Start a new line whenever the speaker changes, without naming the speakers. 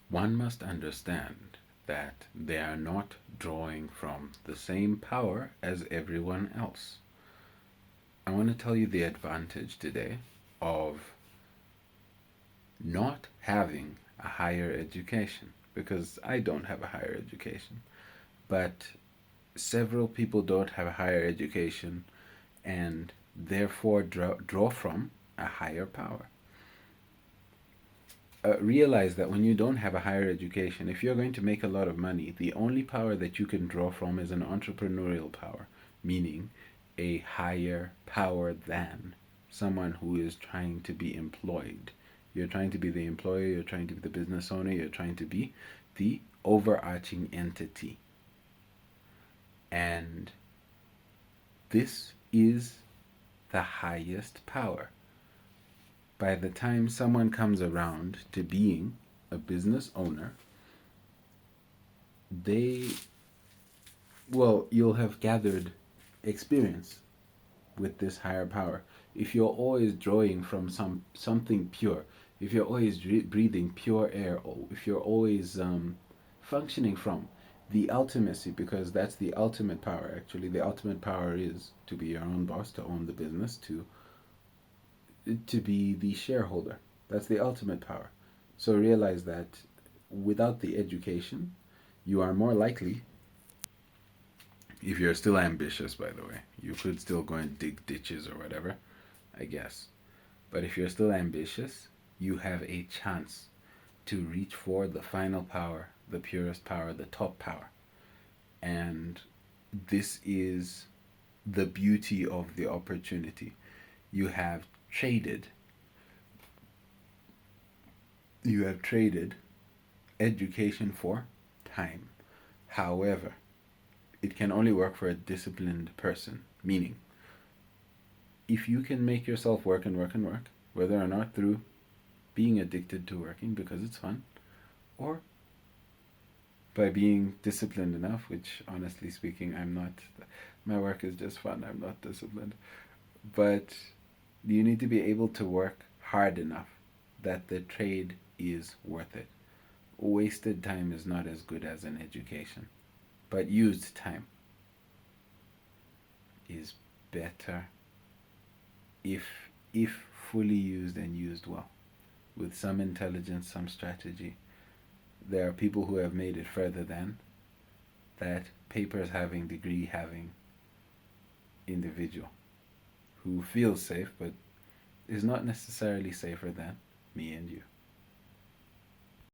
one must understand that they are not drawing from the same power as everyone else. I want to tell you the advantage today of not having a higher education, because I don't have a higher education, but several people don't have a higher education and therefore draw from a higher power. Realize that when you don't have a higher education, if you're going to make a lot of money, the only power that you can draw from is an entrepreneurial power, meaning a higher power than someone who is trying to be employed. You're trying to be the employer, you're trying to be the business owner, you're trying to be the overarching entity. And this is the highest power. By the time someone comes around to being a business owner, you'll have gathered experience with this higher power. If you're always drawing from something pure, if you're always breathing pure air, or if you're always functioning from the ultimacy, because that's the ultimate power. Actually, the ultimate power is to be your own boss, to own the business, to be the shareholder. That's the ultimate power. So realize that without the education, you are more likely, if you're still ambitious, by the way, you could still go and dig ditches or whatever, I guess. But if you're still ambitious, you have a chance to reach for the final power, the purest power, the top power. And this is the beauty of the opportunity. You have traded you have traded education for time. However, it can only work for a disciplined person, meaning if you can make yourself work and work and work, whether or not through being addicted to working because it's fun, or by being disciplined enough, which honestly speaking, I'm not. My work is just fun, I'm not disciplined. But you need to be able to work hard enough that the trade is worth it. Wasted time is not as good as an education, but used time is better if if fully used and used well, with some intelligence, some strategy. There are people who have made it further than that papers having, degree having individual who feels safe but is not necessarily safer than me and you.